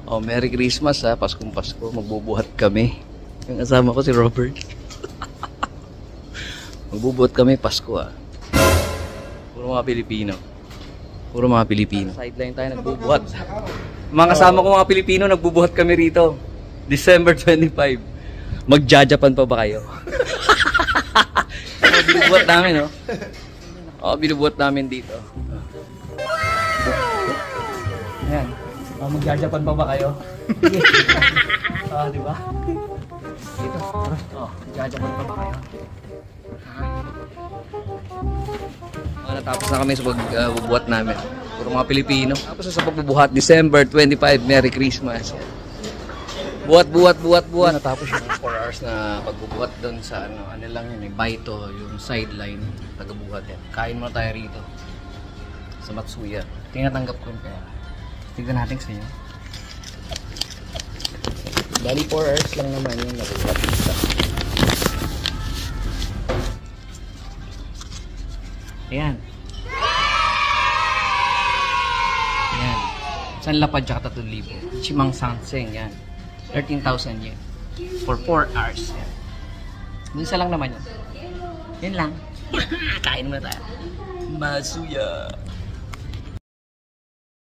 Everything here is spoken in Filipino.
Oh, Merry Christmas ha. Paskong Pasko. Magbubuhat kami. Yung kasama ko si Robert. Magbubuhat kami Pasko ha. Puro mga Pilipino. Puro mga Pilipino. Sideline tayo nagbubuhat. Mga kasama ko mga Pilipino, nagbubuhat kami rito. December 25. Magja-Japan pa ba kayo? Binubuhat namin, no? Oo, binubuhat namin dito. Ayan. Magja-Japan pa ba kayo? Di ba? Dito. Magja-Japan pa ba kayo? Natapos na kami sa pagbubuhat namin. Puro mga Pilipino. Tapos sa pagbubuhat, December 25, Merry Christmas. Buhat. Natapos yung 4 hours na pagbubuhat doon sa ano lang yun, Baito, yung sideline, tagabuhat yan. Kain muna tayo rito. Sa Matsuya. Tinatanggap ko kaya. Tignan natin sa inyo. Dali 4 hours lang naman yung nabubuhat dito. Ayan. Ayan. San Lapad tsaka 3,000. Chimang Sanseng, yan. 13,000 yen. For 4 hours. Yan. Isa lang naman yun. Yun lang. Kain muna tayo. Matsuya.